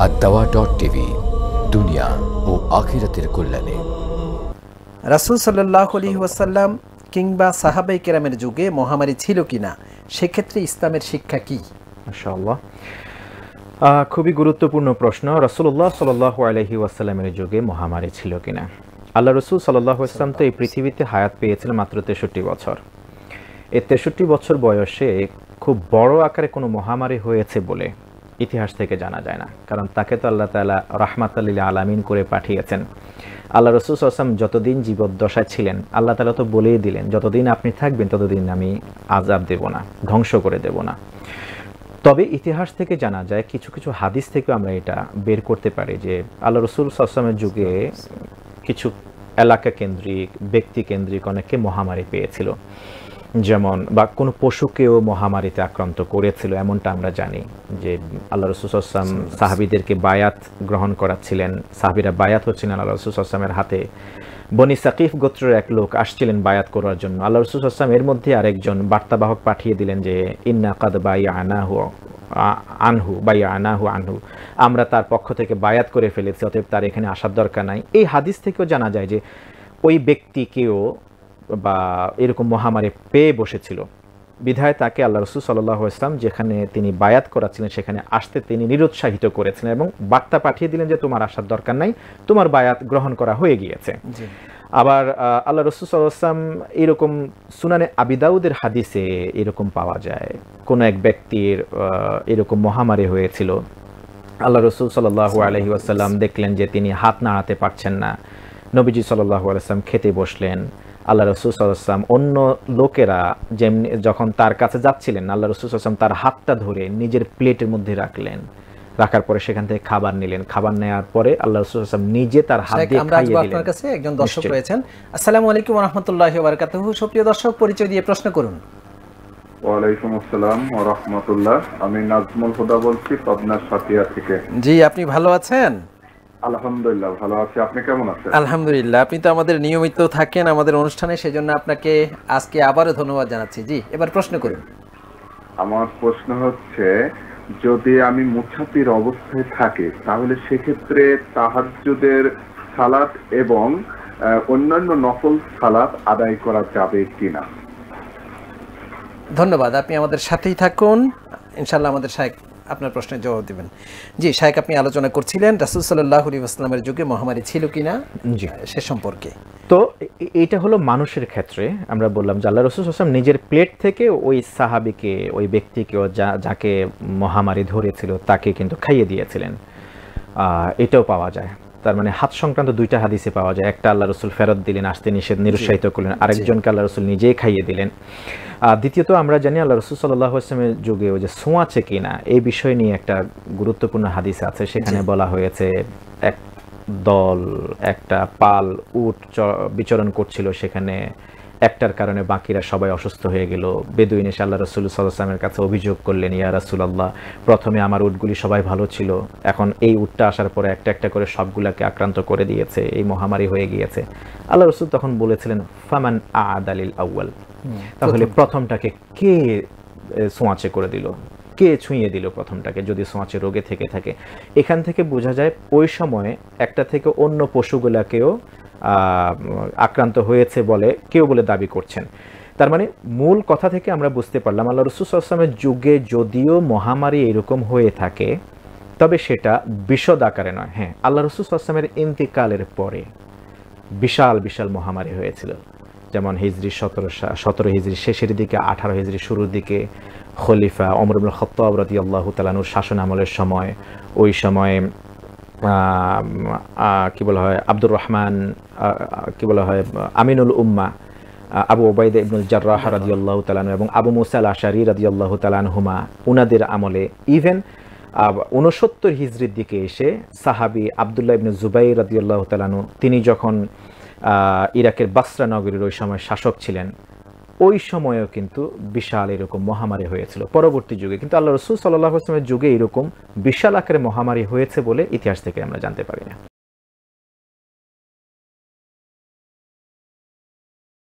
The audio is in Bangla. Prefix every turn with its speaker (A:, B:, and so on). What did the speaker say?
A: দাওয়া.tv দুনিয়া ও আখিরাতের কল্যাণে।
B: রাসূল সাল্লাল্লাহু আলাইহি ওয়াসাল্লাম কিংবা সাহাবায়ে কেরামের যুগে মহামারী ছিল কিনা, সেক্ষেত্রে ইসলামের শিক্ষা কি?
C: মাশাআল্লাহ, খুবই গুরুত্বপূর্ণ প্রশ্ন। রাসূলুল্লাহ সাল্লাল্লাহু আলাইহি ওয়াসাল্লামের যুগে মহামারী ছিল কিনা। আল্লাহ রাসূল সাল্লাল্লাহু আলাইহি ওয়াসাল্লাম তো এই পৃথিবীতে হায়াত পেয়েছিলেন মাত্র 63 বছর। এই 63 বছর বয়সে খুব বড় আকারে কোনো মহামারী হয়েছে বলে ইতিহাস থেকে জানা যায় না, কারণ তাকে তো আল্লাহ তাআলা রাহমাতাল লিল আলামিন করে পাঠিয়েছেন। আল্লাহ রাসূল সাল্লাল্লাহু আলাইহি ওয়াসাল্লাম যতদিন জীবদ্দশায় ছিলেন, আল্লাহ তাআলা তো বলেই দিলেন, যতদিন আপনি থাকবেন ততদিন আমি আযাব দেব না, ধ্বংস করে দেব না। তবে ইতিহাস থেকে জানা যায়, কিছু কিছু হাদিস থেকে আমরা এটা বের করতে পারি যে আল্লাহ রাসূল সাল্লাল্লাহু আলাইহি ওয়াসাল্লামের যুগে কিছু এলাকা কেন্দ্রিক, ব্যক্তি কেন্দ্রিক অনেকে মহামারী পেয়েছিল, যেমন বা কোনো পশুকেও মহামারীতে আক্রান্ত করেছিল, এমনটা আমরা জানি। যে আল্লাহ রাসূল সাল্লাল্লাহু আলাইহি ওয়াসাল্লাম সাহাবীদেরকে বায়াত গ্রহণ করাচ্ছিলেন, সাহাবীরা বায়াত হচ্ছিলেন আল্লাহ রাসূল সাল্লাল্লাহু আলাইহি ওয়াসাল্লামের হাতে। বনি সাকিফ গোত্রের এক লোক আসছিলেন বায়াত করার জন্য, আল্লাহ রাসূল সাল্লাল্লাহু আলাইহি ওয়াসাল্লাম এর মধ্যে আরেকজন বার্তাবাহক পাঠিয়ে দিলেন যে ইন্না কাদ বায়ানাহু আনহু, আমরা তার পক্ষ থেকে বায়াত করে ফেলেছি, অতএব তার এখানে আসার দরকার নাই। এই হাদিস থেকেও জানা যায় যে ওই ব্যক্তিকেও বা এরকম মহামারী পেয়ে বসেছিল, বিধায় তাকে আল্লাহ রাসূল সাল্লাল্লাহু আলাইহি ওয়াসাল্লাম যেখানে তিনি বায়াত করাচ্ছিলেন সেখানে আসতে তিনি নিরুৎসাহিত করেছিলেন এবং বার্তা পাঠিয়ে দিলেন যে তোমার আসার দরকার নাই, তোমার বায়াত গ্রহণ করা হয়ে গিয়েছে। আবার আল্লাহ রাসূল সাল্লাল্লাহু আলাইহি ওয়াসাল্লাম এরকম সুনানে আবি দাউদের হাদিসে এরকম পাওয়া যায়, কোন এক ব্যক্তির এরকম মহামারী হয়েছিল। আল্লাহ রাসূল সাল্লাল্লাহু আলাইহি ওয়াসাল্লাম দেখলেন যে তিনি হাত নাড়াতে পারছেন না, নবীজি সাল্লাল্লাহু আলাইহি ওয়াসাল্লাম খেতে বসলেন। আল্লাহ রাসূল সাল্লাল্লাহু আলাইহি ওয়াসাল্লাম অন্য লোকেরা যেমনি যখন তার কাছে যাচ্ছিলেন, আল্লাহ রাসূল সাল্লাল্লাহু আলাইহি ওয়াসাল্লাম তার হাতটা ধরে নিজের প্লেটের মধ্যে রাখলেন, রাখার পরে সেখান থেকে খাবার নিলেন, খাবার নেওয়ার পরে আল্লাহ রাসূল সাল্লাল্লাহু আলাইহি ওয়াসাল্লাম নিজে তার হাত দিয়ে খাইয়ে দিলেন। আপনার কাছে
B: একজন দর্শক রয়েছেন। আসসালামু আলাইকুম ওয়া রাহমাতুল্লাহি ওয়া বারাকাতুহু। সুপ্রিয় দর্শক, পরিচয় দিয়ে প্রশ্ন করুন।
D: ওয়া আলাইকুম আসসালাম ওয়া রাহমাতুল্লাহ। আমি নাজমুল হুদা বলছি পাবনা সাতিয়া থেকে।
B: জি, আপনি ভালো আছেন?
D: আলহামদুলিল্লাহ ভালো আছি, আপনি কেমন আছেন?
B: আলহামদুলিল্লাহ, আপনি তো আমাদের নিয়মিত থাকেন আমাদের অনুষ্ঠানে, সেজন্য আপনাকে আজকে আবারও ধন্যবাদ জানাচ্ছি। জি, এবার প্রশ্ন করুন।
D: আমার প্রশ্ন হচ্ছে, যদি আমি মুসাফির অবস্থায় থাকি তাহলে সেক্ষেত্রে তাহাজ্জুদের সালাত এবং অন্যান্য নফল সালাত আদায় করা যাবে কিনা?
B: ধন্যবাদ, আপনি আমাদের সাথেই থাকুন, ইনশাআল্লাহ আমাদের শায়েখ আপনার প্রশ্নের জবাব দেবেন। জি শায়েখ, আপনি আলোচনা করছিলেন রাসূল সাল্লাল্লাহু আলাইহি ওয়াসাল্লামের যুগে মহামারী ছিল কিনা, জি সে সম্পর্কে।
C: তো এটা হলো মানুষের ক্ষেত্রে আমরা বললাম যে আল্লাহ রাসূল সাল্লাল্লাহু আলাইহি ওয়াসাল্লাম নিজের প্লেট থেকে ওই সাহাবীকে, ওই ব্যক্তিকে, যাকে মহামারী ধরেছিল তাকে কিন্তু খাইয়ে দিয়েছিলেন, এটাও পাওয়া যায়। তার মানে হাত সংক্রান্ত দুইটা হাদিসে পাওয়া যায়, একটা আল্লাহ রাসূল ফেরত দিলেন, আসতে নিরুৎসাহিত করলেন, আরেকজনকে আল্লাহ রাসূল নিজেই খাইয়ে দিলেন। দ্বিতীয়ত আমরা জানি আল্লাহ রাসূল সাল্লাল্লাহু আলাইহি ওয়াসাল্লামের যুগে ওই যে ছোঁয়াচে কিনা এই বিষয় নিয়ে একটা গুরুত্বপূর্ণ হাদিস আছে, সেখানে বলা হয়েছে এক দল, একটা পাল উট বিচরণ করছিল, সেখানে একটার কারণে বাকিরা সবাই অসুস্থ হয়ে গেল। বেদুইন এসে আল্লাহ রাসূল সাল্লাল্লাহু আলাইহি ওয়াসাল্লামের কাছে অভিযোগ করলেন, ইয়া রাসূলুল্লাহ, প্রথমে আমার উটগুলি সবাই ভালো ছিল, এখন এই উটটা আসার পরে একটা একটা করে সবগুলাকে আক্রান্ত করে দিয়েছে, এই মহামারী হয়ে গিয়েছে। আল্লাহ রাসূল তখন বলেছিলেন, ফামান আদালিল আউয়াল, তাহলে প্রথমটাকে কে ছোঁয়াচে করে দিল, কে ছুঁয়ে দিল প্রথমটাকে, যদি ছোঁয়াচে রোগে থেকে থাকে। এখান থেকে বোঝা যায় ওই সময় একটা থেকে অন্য পশুগুলাকেও আক্রান্ত হয়েছে বলে কেউ বলে দাবি করছেন। তার মানে মূল কথা থেকে আমরা বুঝতে পারলাম আল্লাহ রাসূল সাল্লাল্লাহু আলাইহি ওয়াসাল্লামের যুগে যদিও মহামারী এরকম হয়ে থাকে, তবে সেটা বিশদ আকারে নয়। হ্যাঁ, আল্লাহ রাসূল সাল্লাল্লাহু আলাইহি ওয়াসাল্লামের ইন্তিকালের পরে বিশাল বিশাল মহামারী হয়েছিল, যেমন হিজরি 17 হিজরি শেষের দিকে, 18 হিজরি শুরুর দিকে খলিফা ওমর ইবনে খাত্তাব রাদিয়াল্লাহু তাআলা আনহুর শাসন আমলের সময়, ওই সময়ে কি বলা হয়, আব্দুর রহমান, কি বলা হয়, আমিনুল উম্মাহ আবু উবাইদা ইবনুল জাররাহ রাদিয়াল্লাহু তাআলা আনহু এবং আবু মুসা আল আশআরী রাদিয়াল্লাহু তাআলা আনহুমা, উনাদের আমলে, ইভেন 69 হিজরির দিকে এসে সাহাবী আব্দুল্লাহ ইবনে জুবাইর রাদিয়াল্লাহু তাআলা আনহু, তিনি যখন ইরাকের বাসরা নগরীর ওই সময় শাসক ছিলেন, ওই সময়েও কিন্তু বিশাল এরকম মহামারী হয়েছিল পরবর্তী যুগে। কিন্তু আল্লাহ রাসূল সাল্লাল্লাহু আলাইহি ওয়াসাল্লামের যুগে এরকম বিশাল আকারে মহামারী হয়েছে বলে ইতিহাস থেকে আমরা জানতে পারি না।